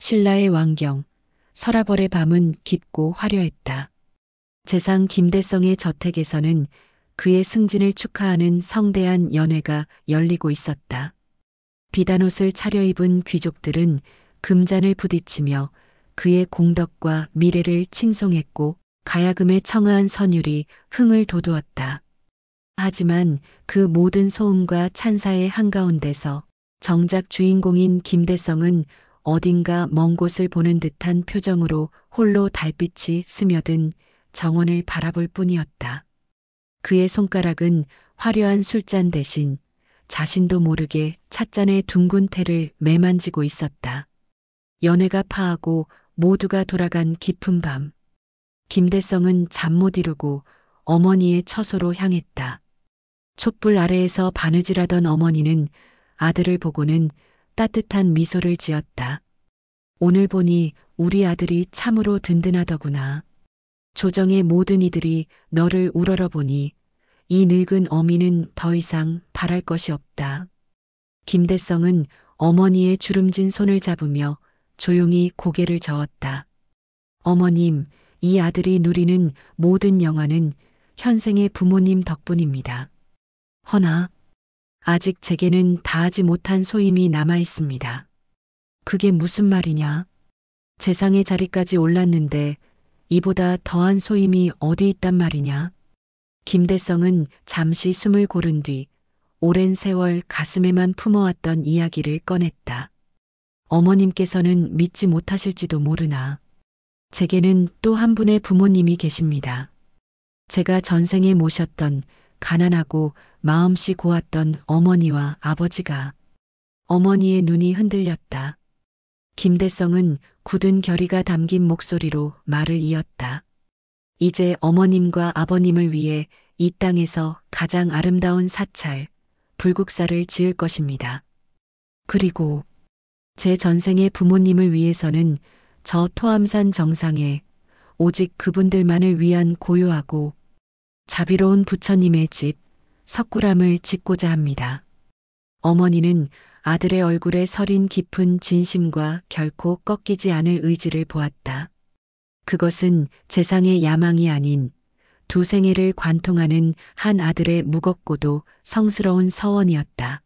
신라의 왕경, 서라벌의 밤은 깊고 화려했다. 재상 김대성의 저택에서는 그의 승진을 축하하는 성대한 연회가 열리고 있었다. 비단옷을 차려입은 귀족들은 금잔을 부딪히며 그의 공덕과 미래를 칭송했고 가야금에 청아한 선율이 흥을 돋우었다. 하지만 그 모든 소음과 찬사의 한가운데서 정작 주인공인 김대성은 어딘가 먼 곳을 보는 듯한 표정으로 홀로 달빛이 스며든 정원을 바라볼 뿐이었다. 그의 손가락은 화려한 술잔 대신 자신도 모르게 찻잔의 둥근 태를 매만지고 있었다. 연회가 파하고 모두가 돌아간 깊은 밤. 김대성은 잠 못 이루고 어머니의 처소로 향했다. 촛불 아래에서 바느질하던 어머니는 아들을 보고는 따뜻한 미소를 지었다. 오늘 보니 우리 아들이 참으로 든든하더구나. 조정의 모든 이들이 너를 우러러보니 이 늙은 어미는 더 이상 바랄 것이 없다. 김대성은 어머니의 주름진 손을 잡으며 조용히 고개를 저었다. 어머님, 이 아들이 누리는 모든 영화는 현생의 부모님 덕분입니다. 허나 아직 제게는 다하지 못한 소임이 남아 있습니다. 그게 무슨 말이냐? 재상의 자리까지 올랐는데 이보다 더한 소임이 어디 있단 말이냐? 김대성은 잠시 숨을 고른 뒤 오랜 세월 가슴에만 품어왔던 이야기를 꺼냈다. 어머님께서는 믿지 못하실지도 모르나 제게는 또 한 분의 부모님이 계십니다. 제가 전생에 모셨던 가난하고 마음씨 고왔던 어머니와 아버지가. 어머니의 눈이 흔들렸다. 김대성은 굳은 결의가 담긴 목소리로 말을 이었다. 이제 어머님과 아버님을 위해 이 땅에서 가장 아름다운 사찰, 불국사를 지을 것입니다. 그리고 제 전생의 부모님을 위해서는 저 토암산 정상에 오직 그분들만을 위한 고요하고 자비로운 부처님의 집, 석굴암을 짓고자 합니다. 어머니는 아들의 얼굴에 서린 깊은 진심과 결코 꺾이지 않을 의지를 보았다. 그것은 재상의 야망이 아닌 두 생애를 관통하는 한 아들의 무겁고도 성스러운 서원이었다.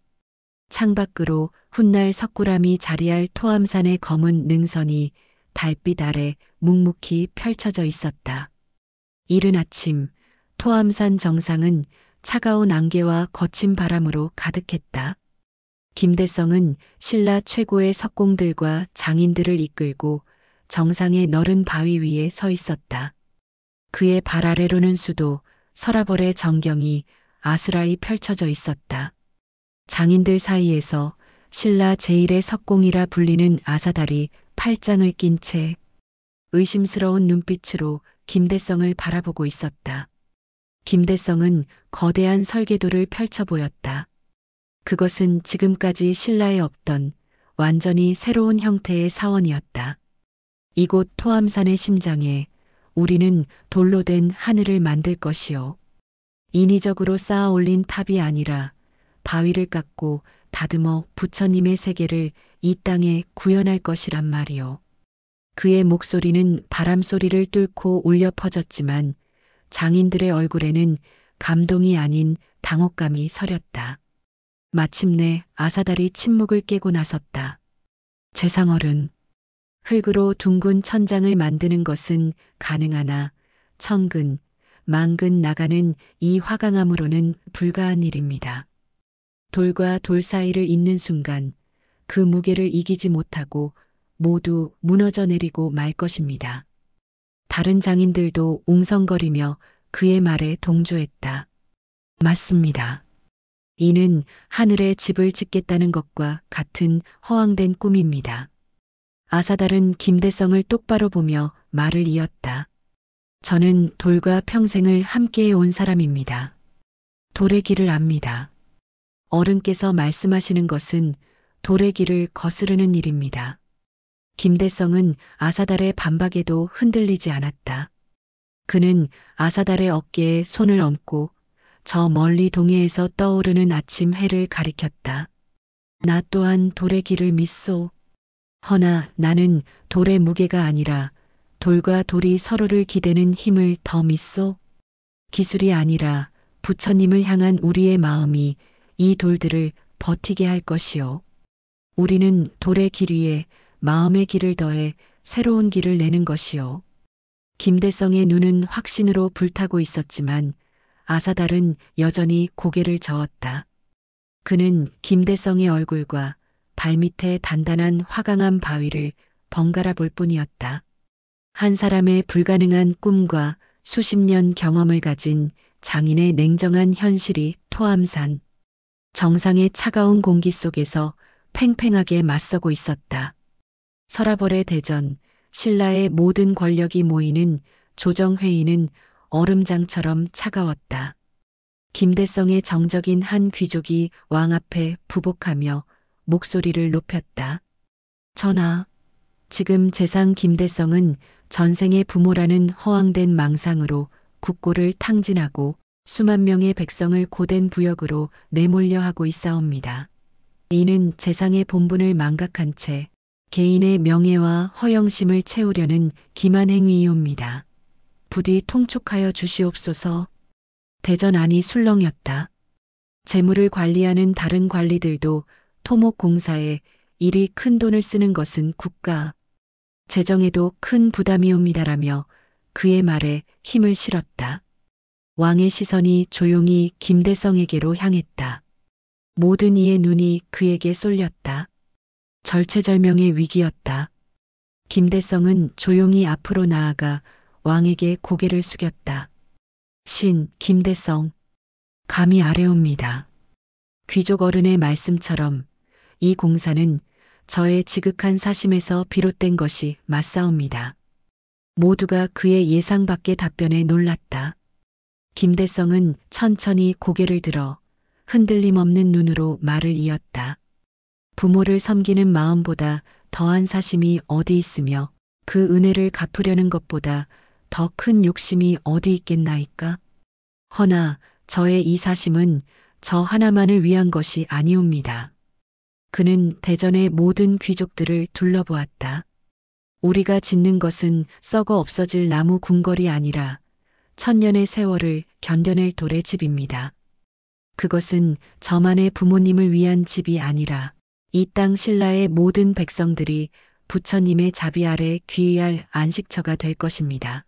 창밖으로 훗날 석굴암이 자리할 토암산의 검은 능선이 달빛 아래 묵묵히 펼쳐져 있었다. 이른 아침 토암산 정상은 차가운 안개와 거친 바람으로 가득했다. 김대성은 신라 최고의 석공들과 장인들을 이끌고 정상의 너른 바위 위에 서 있었다. 그의 발 아래로는 수도, 서라벌의 정경이 아스라이 펼쳐져 있었다. 장인들 사이에서 신라 제1의 석공이라 불리는 아사달이 팔짱을 낀 채 의심스러운 눈빛으로 김대성을 바라보고 있었다. 김대성은 거대한 설계도를 펼쳐 보였다. 그것은 지금까지 신라에 없던 완전히 새로운 형태의 사원이었다. 이곳 토암산의 심장에 우리는 돌로 된 하늘을 만들 것이요. 인위적으로 쌓아 올린 탑이 아니라 바위를 깎고 다듬어 부처님의 세계를 이 땅에 구현할 것이란 말이요. 그의 목소리는 바람 소리를 뚫고 울려 퍼졌지만 장인들의 얼굴에는 감동이 아닌 당혹감이 서렸다. 마침내 아사달이 침묵을 깨고 나섰다. 재상어른, 흙으로 둥근 천장을 만드는 것은 가능하나 천근, 만근 나가는 이 화강암으로는 불가한 일입니다. 돌과 돌 사이를 잇는 순간 그 무게를 이기지 못하고 모두 무너져 내리고 말 것입니다. 다른 장인들도 웅성거리며 그의 말에 동조했다. 맞습니다. 이는 하늘에 집을 짓겠다는 것과 같은 허황된 꿈입니다. 아사달은 김대성을 똑바로 보며 말을 이었다. 저는 돌과 평생을 함께해 온 사람입니다. 돌의 길을 압니다. 어른께서 말씀하시는 것은 돌의 길을 거스르는 일입니다. 김대성은 아사달의 반박에도 흔들리지 않았다. 그는 아사달의 어깨에 손을 얹고 저 멀리 동해에서 떠오르는 아침 해를 가리켰다. 나 또한 돌의 길을 믿소. 허나 나는 돌의 무게가 아니라 돌과 돌이 서로를 기대는 힘을 더 믿소. 기술이 아니라 부처님을 향한 우리의 마음이 이 돌들을 버티게 할 것이요. 우리는 돌의 길 위에 마음의 길을 더해 새로운 길을 내는 것이요. 김대성의 눈은 확신으로 불타고 있었지만 아사달은 여전히 고개를 저었다. 그는 김대성의 얼굴과 발밑에 단단한 화강암 바위를 번갈아 볼 뿐이었다. 한 사람의 불가능한 꿈과 수십 년 경험을 가진 장인의 냉정한 현실이 토암산 정상의 차가운 공기 속에서 팽팽하게 맞서고 있었다. 서라벌의 대전, 신라의 모든 권력이 모이는 조정회의는 얼음장처럼 차가웠다. 김대성의 정적인 한 귀족이 왕 앞에 부복하며 목소리를 높였다. 전하, 지금 재상 김대성은 전생의 부모라는 허황된 망상으로 국고를 탕진하고 수만 명의 백성을 고된 부역으로 내몰려 하고 있사옵니다. 이는 재상의 본분을 망각한 채 개인의 명예와 허영심을 채우려는 기만 행위이옵니다. 부디 통촉하여 주시옵소서. 대전 안이 술렁였다. 재물을 관리하는 다른 관리들도 토목공사에 이리 큰 돈을 쓰는 것은 국가 재정에도 큰 부담이옵니다라며 그의 말에 힘을 실었다. 왕의 시선이 조용히 김대성에게로 향했다. 모든 이의 눈이 그에게 쏠렸다. 절체절명의 위기였다. 김대성은 조용히 앞으로 나아가 왕에게 고개를 숙였다. 신 김대성, 감히 아뢰옵니다. 귀족 어른의 말씀처럼 이 공사는 저의 지극한 사심에서 비롯된 것이 맞사옵니다. 모두가 그의 예상 밖의 답변에 놀랐다. 김대성은 천천히 고개를 들어 흔들림 없는 눈으로 말을 이었다. 부모를 섬기는 마음보다 더한 사심이 어디 있으며 그 은혜를 갚으려는 것보다 더 큰 욕심이 어디 있겠나이까? 허나 저의 이 사심은 저 하나만을 위한 것이 아니옵니다. 그는 대전의 모든 귀족들을 둘러보았다. 우리가 짓는 것은 썩어 없어질 나무 궁궐이 아니라 천년의 세월을 견뎌낼 돌의 집입니다. 그것은 저만의 부모님을 위한 집이 아니라 이 땅 신라의 모든 백성들이 부처님의 자비 아래 귀의할 안식처가 될 것입니다.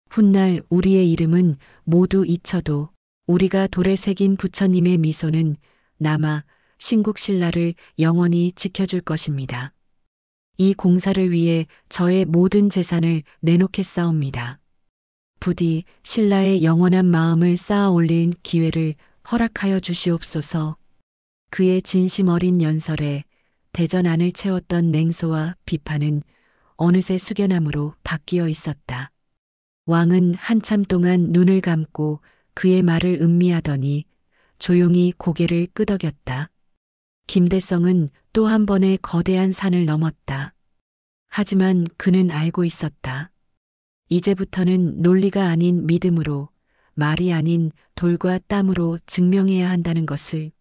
훗날 우리의 이름은 모두 잊혀도 우리가 돌에 새긴 부처님의 미소는 남아 신국신라를 영원히 지켜줄 것입니다. 이 공사를 위해 저의 모든 재산을 내놓겠사옵니다. 부디 신라의 영원한 마음을 쌓아 올릴 기회를 허락하여 주시옵소서. 그의 진심 어린 연설에 대전 안을 채웠던 냉소와 비판은 어느새 숙연함으로 바뀌어 있었다. 왕은 한참 동안 눈을 감고 그의 말을 음미하더니 조용히 고개를 끄덕였다. 김대성은 또 한 번의 거대한 산을 넘었다. 하지만 그는 알고 있었다. 이제부터는 논리가 아닌 믿음으로, 말이 아닌 돌과 땀으로 증명해야 한다는 것을.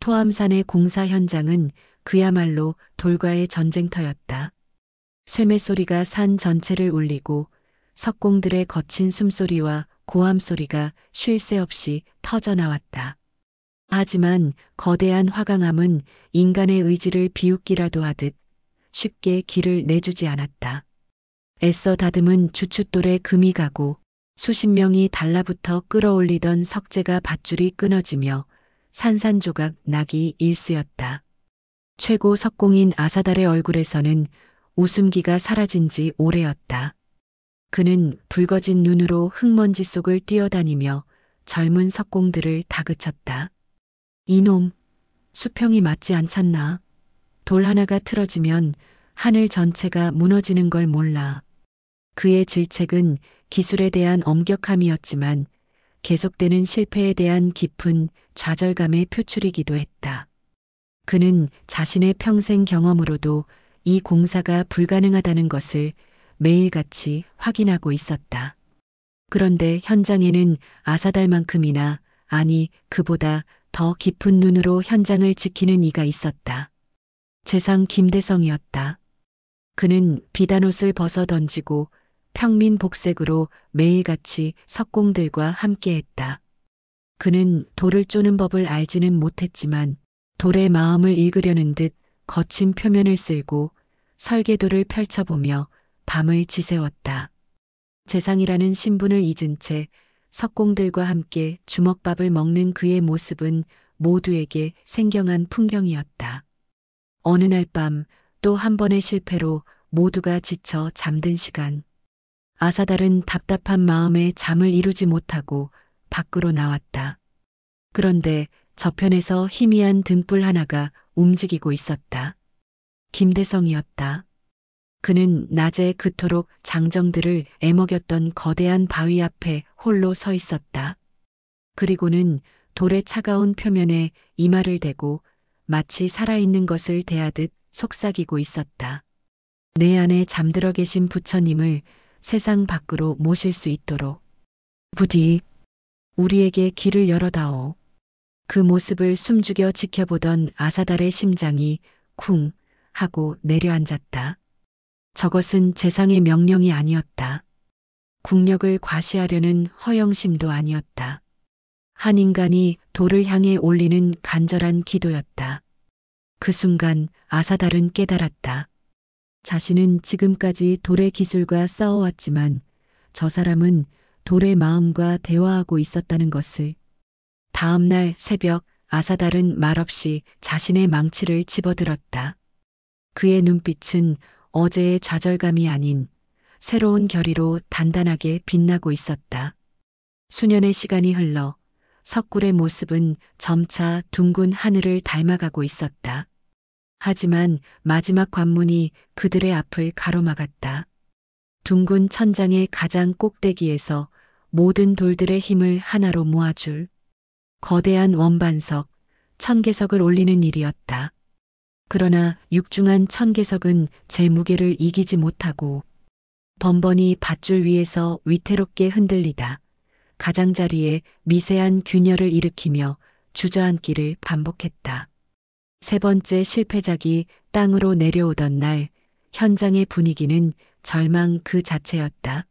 토암산의 공사 현장은 그야말로 돌과의 전쟁터였다. 쇠매소리가 산 전체를 울리고 석공들의 거친 숨소리와 고함 소리가 쉴 새 없이 터져나왔다. 하지만 거대한 화강암은 인간의 의지를 비웃기라도 하듯 쉽게 길을 내주지 않았다. 애써 다듬은 주춧돌에 금이 가고 수십 명이 달라붙어 끌어올리던 석재가 밧줄이 끊어지며 산산조각 나기 일쑤였다. 최고 석공인 아사달의 얼굴에서는 웃음기가 사라진 지 오래였다. 그는 붉어진 눈으로 흙먼지 속을 뛰어다니며 젊은 석공들을 다그쳤다. 이놈, 수평이 맞지 않잖나. 돌 하나가 틀어지면 하늘 전체가 무너지는 걸 몰라. 그의 질책은 기술에 대한 엄격함이었지만 계속되는 실패에 대한 깊은 좌절감의 표출이기도 했다. 그는 자신의 평생 경험으로도 이 공사가 불가능하다는 것을 매일같이 확인하고 있었다. 그런데 현장에는 아사달만큼이나, 아니 그보다 더 깊은 눈으로 현장을 지키는 이가 있었다. 재상 김대성이었다. 그는 비단옷을 벗어 던지고 평민 복색으로 매일같이 석공들과 함께했다. 그는 돌을 쪼는 법을 알지는 못했지만 돌의 마음을 읽으려는 듯 거친 표면을 쓸고 설계도를 펼쳐보며 밤을 지새웠다. 재상이라는 신분을 잊은 채 석공들과 함께 주먹밥을 먹는 그의 모습은 모두에게 생경한 풍경이었다. 어느 날 밤 또 한 번의 실패로 모두가 지쳐 잠든 시간. 아사달은 답답한 마음에 잠을 이루지 못하고 밖으로 나왔다. 그런데 저편에서 희미한 등불 하나가 움직이고 있었다. 김대성이었다. 그는 낮에 그토록 장정들을 애먹였던 거대한 바위 앞에 홀로 서 있었다. 그리고는 돌의 차가운 표면에 이마를 대고 마치 살아있는 것을 대하듯 속삭이고 있었다. 내 안에 잠들어 계신 부처님을 세상 밖으로 모실 수 있도록 부디 우리에게 길을 열어다오. 그 모습을 숨죽여 지켜보던 아사달의 심장이 쿵 하고 내려앉았다. 저것은 재상의 명령이 아니었다. 국력을 과시하려는 허영심도 아니었다. 한 인간이 돌을 향해 올리는 간절한 기도였다. 그 순간 아사달은 깨달았다. 자신은 지금까지 돌의 기술과 싸워왔지만 저 사람은 돌의 마음과 대화하고 있었다는 것을. 다음 날 새벽 아사달은 말없이 자신의 망치를 집어들었다. 그의 눈빛은 어제의 좌절감이 아닌 새로운 결의로 단단하게 빛나고 있었다. 수년의 시간이 흘러 석굴의 모습은 점차 둥근 하늘을 닮아가고 있었다. 하지만 마지막 관문이 그들의 앞을 가로막았다. 둥근 천장의 가장 꼭대기에서 모든 돌들의 힘을 하나로 모아줄 거대한 원반석, 천계석을 올리는 일이었다. 그러나 육중한 천계석은 제 무게를 이기지 못하고 번번이 밧줄 위에서 위태롭게 흔들리다 가장자리에 미세한 균열을 일으키며 주저앉기를 반복했다. 세 번째 실패작이 땅으로 내려오던 날 현장의 분위기는 절망 그 자체였다.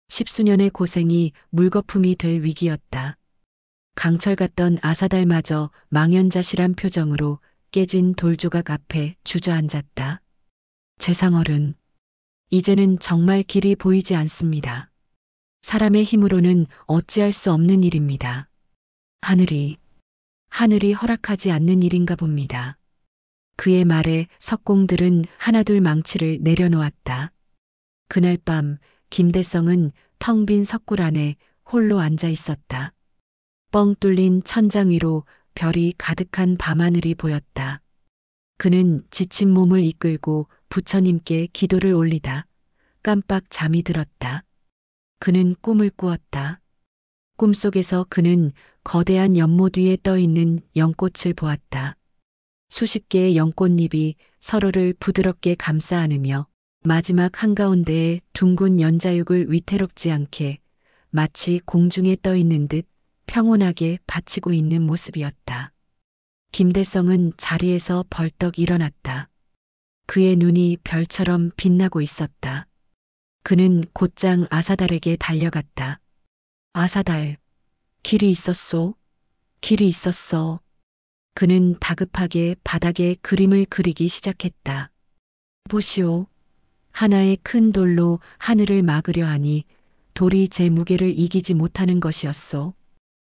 십수년의 고생이 물거품이 될 위기였다. 강철 같던 아사달마저 망연자실한 표정으로 깨진 돌조각 앞에 주저앉았다. 재상어른, 이제는 정말 길이 보이지 않습니다. 사람의 힘으로는 어찌할 수 없는 일입니다. 하늘이 허락하지 않는 일인가 봅니다. 그의 말에 석공들은 하나둘 망치를 내려놓았다. 그날 밤 김대성은 텅 빈 석굴 안에 홀로 앉아 있었다. 뻥 뚫린 천장 위로 별이 가득한 밤하늘이 보였다. 그는 지친 몸을 이끌고 부처님께 기도를 올리다 깜빡 잠이 들었다. 그는 꿈을 꾸었다. 꿈속에서 그는 거대한 연못 위에 떠 있는 연꽃을 보았다. 수십 개의 연꽃잎이 서로를 부드럽게 감싸 안으며 마지막 한가운데에 둥근 연자육을 위태롭지 않게 마치 공중에 떠 있는 듯 평온하게 받치고 있는 모습이었다. 김대성은 자리에서 벌떡 일어났다. 그의 눈이 별처럼 빛나고 있었다. 그는 곧장 아사달에게 달려갔다. 아사달, 길이 있었소. 길이 있었어. 그는 다급하게 바닥에 그림을 그리기 시작했다. 보시오. 하나의 큰 돌로 하늘을 막으려 하니 돌이 제 무게를 이기지 못하는 것이었소.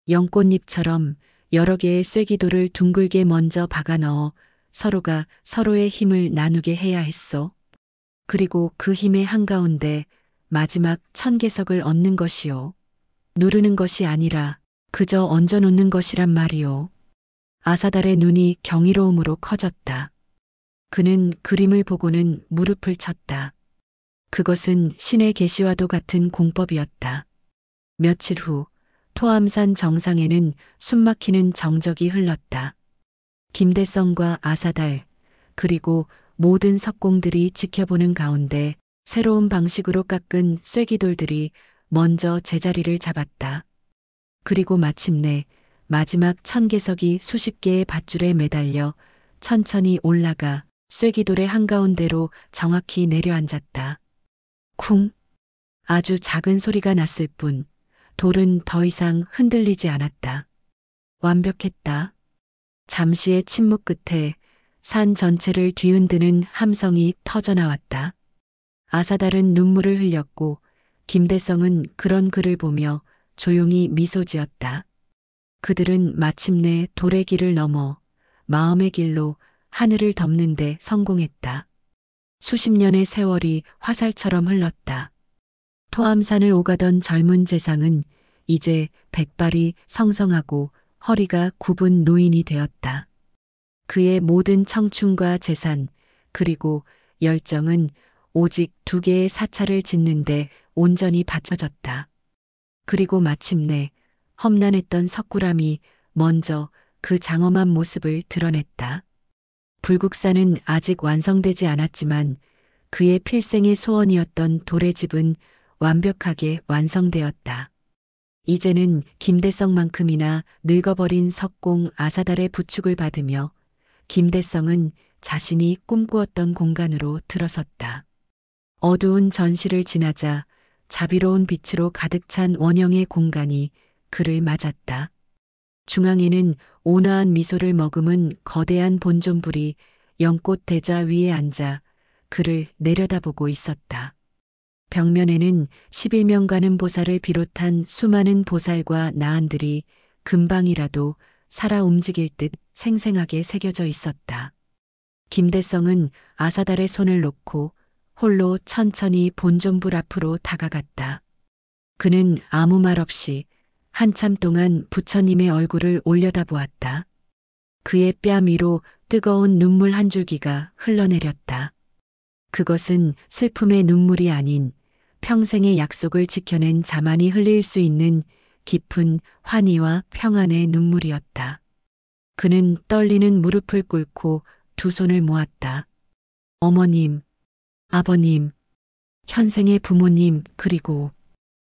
연꽃잎처럼 여러 개의 쐐기돌을 둥글게 먼저 박아 넣어 서로가 서로의 힘을 나누게 해야 했소. 그리고 그 힘의 한가운데 마지막 천계석을 얻는 것이요. 누르는 것이 아니라 그저 얹어놓는 것이란 말이요. 아사달의 눈이 경이로움으로 커졌다. 그는 그림을 보고는 무릎을 쳤다. 그것은 신의 계시와도 같은 공법이었다. 며칠 후 토암산 정상에는 숨막히는 정적이 흘렀다. 김대성과 아사달 그리고 모든 석공들이 지켜보는 가운데 새로운 방식으로 깎은 쐐기돌들이 먼저 제자리를 잡았다. 그리고 마침내 마지막 천계석이 수십 개의 밧줄에 매달려 천천히 올라가 쐐기돌의 한가운데로 정확히 내려앉았다. 쿵! 아주 작은 소리가 났을 뿐 돌은 더 이상 흔들리지 않았다. 완벽했다. 잠시의 침묵 끝에 산 전체를 뒤흔드는 함성이 터져나왔다. 아사달은 눈물을 흘렸고 김대성은 그런 그를 보며 조용히 미소 지었다. 그들은 마침내 돌의 길을 넘어 마음의 길로 하늘을 덮는 데 성공했다. 수십 년의 세월이 화살처럼 흘렀다. 토암산을 오가던 젊은 재상은 이제 백발이 성성하고 허리가 굽은 노인이 되었다. 그의 모든 청춘과 재산 그리고 열정은 오직 두 개의 사찰을 짓는데 온전히 바쳐졌다. 그리고 마침내 험난했던 석굴암이 먼저 그 장엄한 모습을 드러냈다. 불국사는 아직 완성되지 않았지만 그의 필생의 소원이었던 돌의 집은 완벽하게 완성되었다. 이제는 김대성만큼이나 늙어버린 석공 아사달의 부축을 받으며 김대성은 자신이 꿈꾸었던 공간으로 들어섰다. 어두운 전실을 지나자 자비로운 빛으로 가득 찬 원형의 공간이 그를 맞았다. 중앙에는 온화한 미소를 머금은 거대한 본존불이 연꽃 대자 위에 앉아 그를 내려다보고 있었다. 벽면에는 11명 가는 보살을 비롯한 수많은 보살과 나안들이 금방이라도 살아 움직일 듯 생생하게 새겨져 있었다. 김대성은 아사달의 손을 놓고 홀로 천천히 본존불 앞으로 다가갔다. 그는 아무 말 없이 한참 동안 부처님의 얼굴을 올려다보았다. 그의 뺨 위로 뜨거운 눈물 한 줄기가 흘러내렸다. 그것은 슬픔의 눈물이 아닌 평생의 약속을 지켜낸 자만이 흘릴 수 있는 깊은 환희와 평안의 눈물이었다. 그는 떨리는 무릎을 꿇고 두 손을 모았다. 어머님, 아버님, 현생의 부모님, 그리고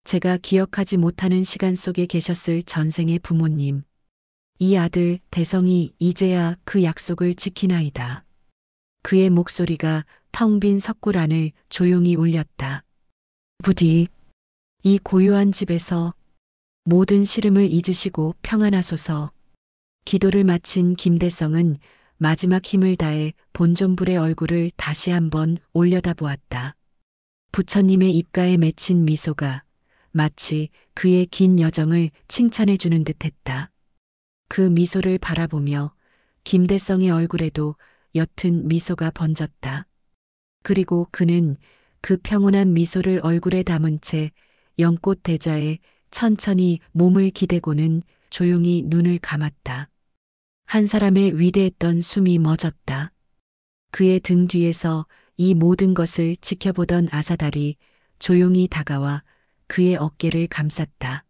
제가 기억하지 못하는 시간 속에 계셨을 전생의 부모님. 이 아들 대성이 이제야 그 약속을 지키나이다. 그의 목소리가 텅 빈 석굴 안을 조용히 울렸다. 부디 이 고요한 집에서 모든 시름을 잊으시고 평안하소서. 기도를 마친 김대성은 마지막 힘을 다해 본존불의 얼굴을 다시 한번 올려다보았다. 부처님의 입가에 맺힌 미소가 마치 그의 긴 여정을 칭찬해 주는 듯했다. 그 미소를 바라보며 김대성의 얼굴에도 옅은 미소가 번졌다. 그리고 그는 그 평온한 미소를 얼굴에 담은 채 연꽃 대자에 천천히 몸을 기대고는 조용히 눈을 감았다. 한 사람의 위대했던 숨이 멎었다. 그의 등 뒤에서 이 모든 것을 지켜보던 아사달이 조용히 다가와 그의 어깨를 감쌌다.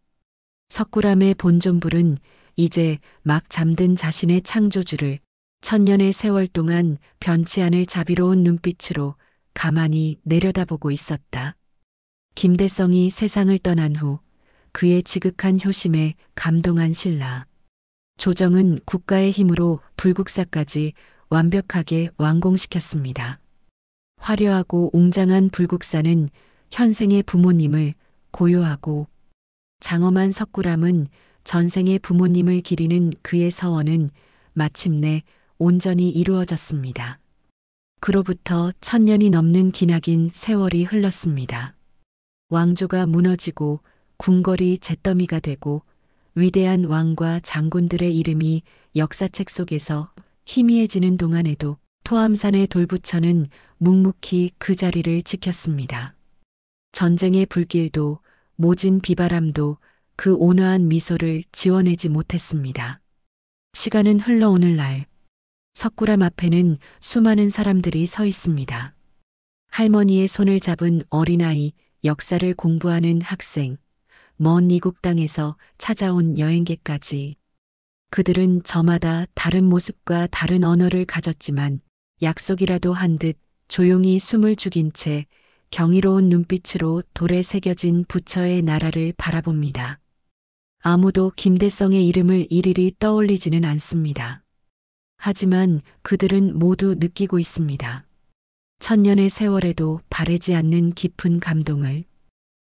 석굴암의 본존불은 이제 막 잠든 자신의 창조주를 천년의 세월 동안 변치 않을 자비로운 눈빛으로 가만히 내려다보고 있었다. 김대성이 세상을 떠난 후 그의 지극한 효심에 감동한 신라. 조정은 국가의 힘으로 불국사까지 완벽하게 완공시켰습니다. 화려하고 웅장한 불국사는 현생의 부모님을 고요하고 장엄한 석굴암은 전생의 부모님을 기리는 그의 서원은 마침내 온전히 이루어졌습니다. 그로부터 1000년이 넘는 기나긴 세월이 흘렀습니다. 왕조가 무너지고 궁궐이 잿더미가 되고 위대한 왕과 장군들의 이름이 역사책 속에서 희미해지는 동안에도 토암산의 돌부처는 묵묵히 그 자리를 지켰습니다. 전쟁의 불길도 모진 비바람도 그 온화한 미소를 지워내지 못했습니다. 시간은 흘러오는 날, 석굴암 앞에는 수많은 사람들이 서 있습니다. 할머니의 손을 잡은 어린아이, 역사를 공부하는 학생, 먼 이국 땅에서 찾아온 여행객까지. 그들은 저마다 다른 모습과 다른 언어를 가졌지만 약속이라도 한 듯 조용히 숨을 죽인 채 경이로운 눈빛으로 돌에 새겨진 부처의 나라를 바라봅니다. 아무도 김대성의 이름을 일일이 떠올리지는 않습니다. 하지만 그들은 모두 느끼고 있습니다. 천년의 세월에도 바래지 않는 깊은 감동을.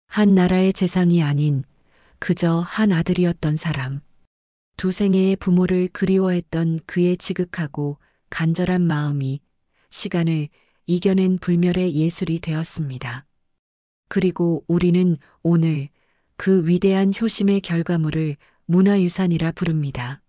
한 나라의 재상이 아닌 그저 한 아들이었던 사람. 두 생애의 부모를 그리워했던 그의 지극하고 간절한 마음이 시간을 이겨낸 불멸의 예술이 되었습니다. 그리고 우리는 오늘 그 위대한 효심의 결과물을 문화유산이라 부릅니다.